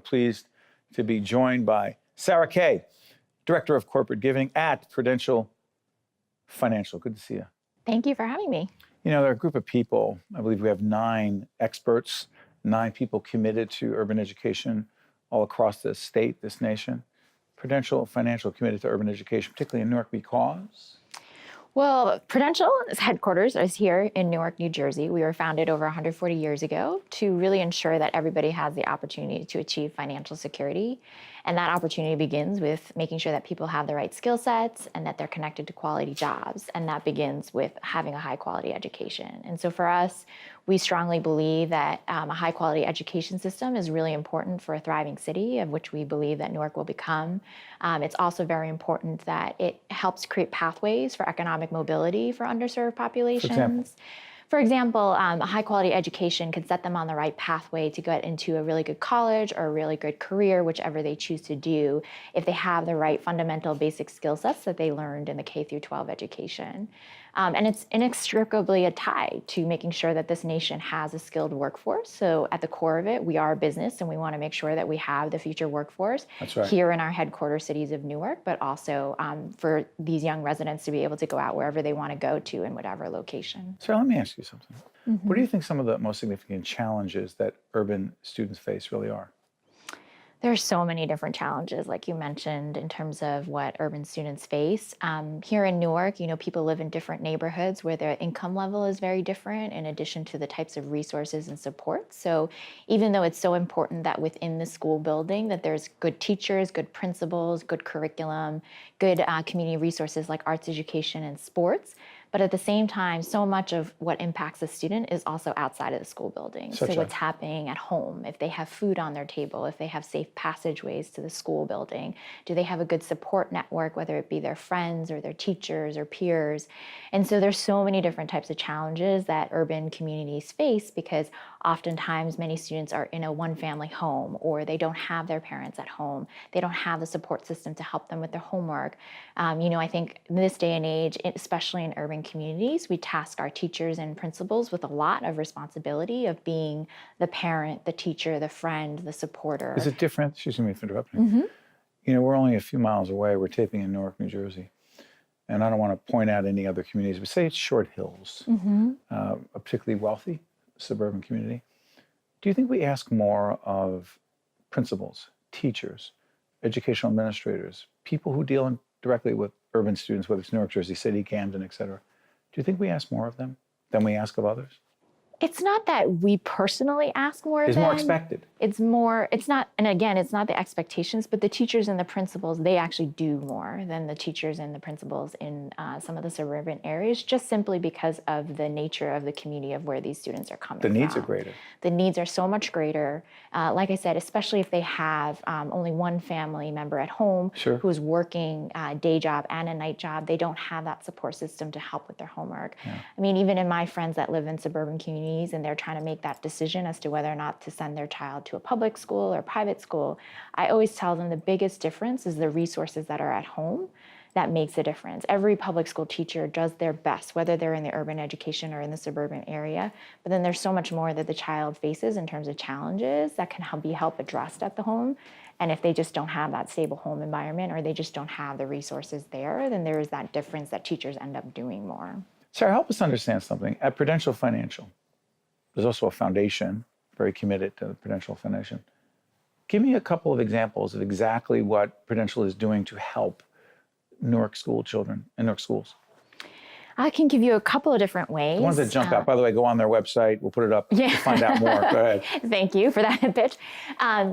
pleased to be joined by Sarah Kay, Director of Corporate Giving at Prudential Financial. Good to see you. Thank you for having me. You know, there are a group of people, I believe we have 9 experts, 9 people committed to urban education all across this state, this nation. Prudential Financial committed to urban education, particularly in Newark, because? Well, Prudential's headquarters is here in Newark, New Jersey. We were founded over 140 years ago to really ensure that everybody has the opportunity to achieve financial security. And that opportunity begins with making sure that people have the right skill sets and that they're connected to quality jobs. And that begins with having a high quality education. And so for us, we strongly believe that a high quality education system is really important for a thriving city, of which we believe that Newark will become. It's also very important that it helps create pathways for economic mobility for underserved populations. For example, a high quality education could set them on the right pathway to get into a really good college or a really good career, whichever they choose to do, if they have the right fundamental basic skill sets that they learned in the K through 12 education. And it's inextricably tied to making sure that this nation has a skilled workforce. So at the core of it, we are a business and we want to make sure that we have the future workforce here in our headquarter cities of Newark, but also for these young residents to be able to go out wherever they want to go to in whatever location. So let me ask you something. What do you think some of the most significant challenges that urban students face really are? There are so many different challenges, like you mentioned, in terms of what urban students face. Here in Newark, you know, people live in different neighborhoods where their income level is very different, in addition to the types of resources and support. So even though it's so important that within the school building that there's good teachers, good principals, good curriculum, good community resources like arts education and sports, but at the same time, so much of what impacts a student is also outside of the school building. So what's happening at home, if they have food on their table, if they have safe passageways to the school building, do they have a good support network, whether it be their friends or their teachers or peers? And so there's so many different types of challenges that urban communities face because oftentimes many students are in a one-family home or they don't have their parents at home. They don't have the support system to help them with their homework. You know, I think in this day and age, especially in urban communities, we task our teachers and principals with a lot of responsibility of being the parent, the teacher, the friend, the supporter. Is it different? Excuse me for interrupting. You know, we're only a few miles away. We're taping in Newark, New Jersey. And I don't want to point out any other communities, but say it's Short Hills, a particularly wealthy suburban community. Do you think we ask more of principals, teachers, educational administrators, people who deal directly with urban students, whether it's Newark, Jersey City, Camden, et cetera? Do you think we ask more of them than we ask of others? It's not that we personally ask more of them. It's more expected. It's not, and again, it's not the expectations, but the teachers and the principals, they actually do more than the teachers and the principals in some of the suburban areas, just simply because of the nature of the community of where these students are coming from. The needs are greater. The needs are so much greater. Like I said, especially if they have only one family member at home who's working a day job and a night job, they don't have that support system to help with their homework. I mean, even in my friends that live in suburban communities, and they're trying to make that decision as to whether or not to send their child to a public school or private school, I always tell them the biggest difference is the resources that are at home. That makes a difference. Every public school teacher does their best, whether they're in the urban education or in the suburban area, but then there's so much more that the child faces in terms of challenges that can be help addressed at the home. And if they just don't have that stable home environment or they just don't have the resources there, then there is that difference that teachers end up doing more. Sarah, help us understand something. At Prudential Financial, there's also a foundation very committed to the Prudential Foundation. Give me a couple of examples of exactly what Prudential is doing to help Newark school children and Newark schools. I can give you a couple of different ways. The ones that jump out, by the way, go on their website. We'll put it up to find out more. Go ahead. Thank you for that pitch.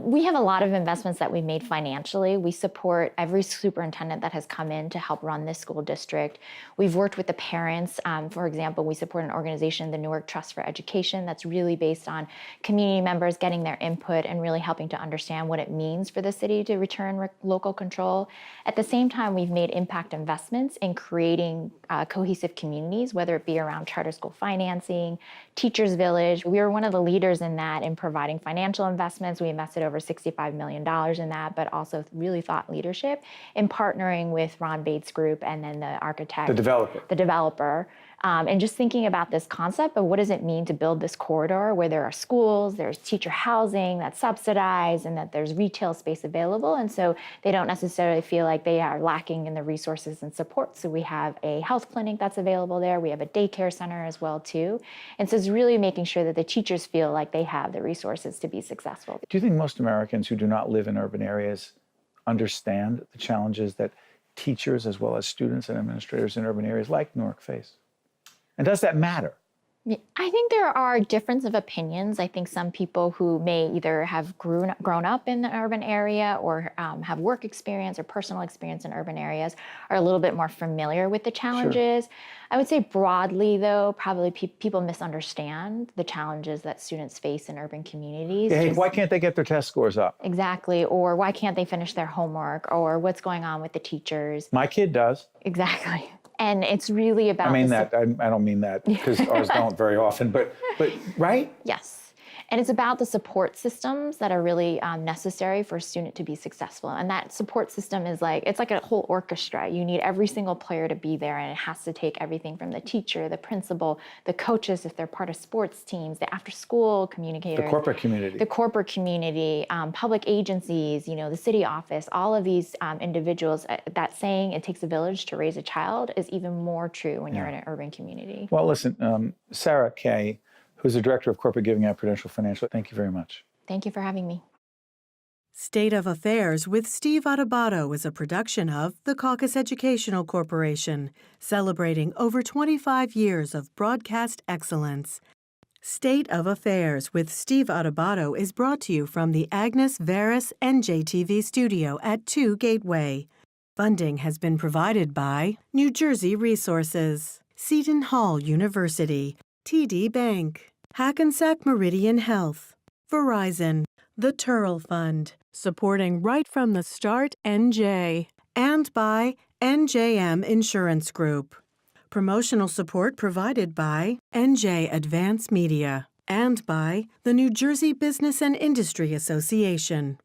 We have a lot of investments that we've made financially. We support every superintendent that has come in to help run this school district. We've worked with the parents. For example, we support an organization, the Newark Trust for Education, that's really based on community members getting their input and really helping to understand what it means for the city to return local control. At the same time, we've made impact investments in creating cohesive communities, whether it be around charter school financing, Teachers Village. We were one of the leaders in that in providing financial investments. We invested over $65 million in that, but also really thought leadership in partnering with Ron Bates Group and then the architect. The developer. And just thinking about this concept of what does it mean to build this corridor where there are schools, there's teacher housing that's subsidized, and that there's retail space available. And so they don't necessarily feel like they are lacking in the resources and support. So we have a health clinic that's available there. We have a daycare center as well too. And so it's really making sure that the teachers feel like they have the resources to be successful. Do you think most Americans who do not live in urban areas understand the challenges that teachers as well as students and administrators in urban areas like Newark face? And does that matter? I think there are differences of opinions. I think some people who may either have grown up in the urban area or have work experience or personal experience in urban areas are a little bit more familiar with the challenges. Sure. I would say broadly, though, probably people misunderstand the challenges that students face in urban communities. Hey, why can't they get their test scores up? Exactly. Or why can't they finish their homework? Or what's going on with the teachers? My kid does. Exactly. And it's really about... I don't mean that because ours don't very often, but right? Yes. And it's about the support systems that are really necessary for a student to be successful. And that support system is it's like a whole orchestra. You need every single player to be there, and it has to take everything from the teacher, the principal, the coaches if they're part of sports teams, the after-school communicators. The corporate community. The corporate community, public agencies, the city office, all of these individuals. That saying, it takes a village to raise a child, is even more true when you're in an urban community. Well, listen, Sarah Kay, who's the Director of Corporate Giving at Prudential Financial, thank you very much. Thank you for having me. State of Affairs with Steve Adubato is a production of the Caucus Educational Corporation, celebrating over 25 years of broadcast excellence. State of Affairs with Steve Adubato is brought to you from the Agnes Veris NJTV studio at 2 Gateway. Funding has been provided by New Jersey Resources, Seton Hall University, TD Bank, Hackensack Meridian Health, Verizon, the Turrell Fund, supporting Right from the Start NJ, and by NJM Insurance Group. Promotional support provided by NJ Advance Media and by the New Jersey Business and Industry Association.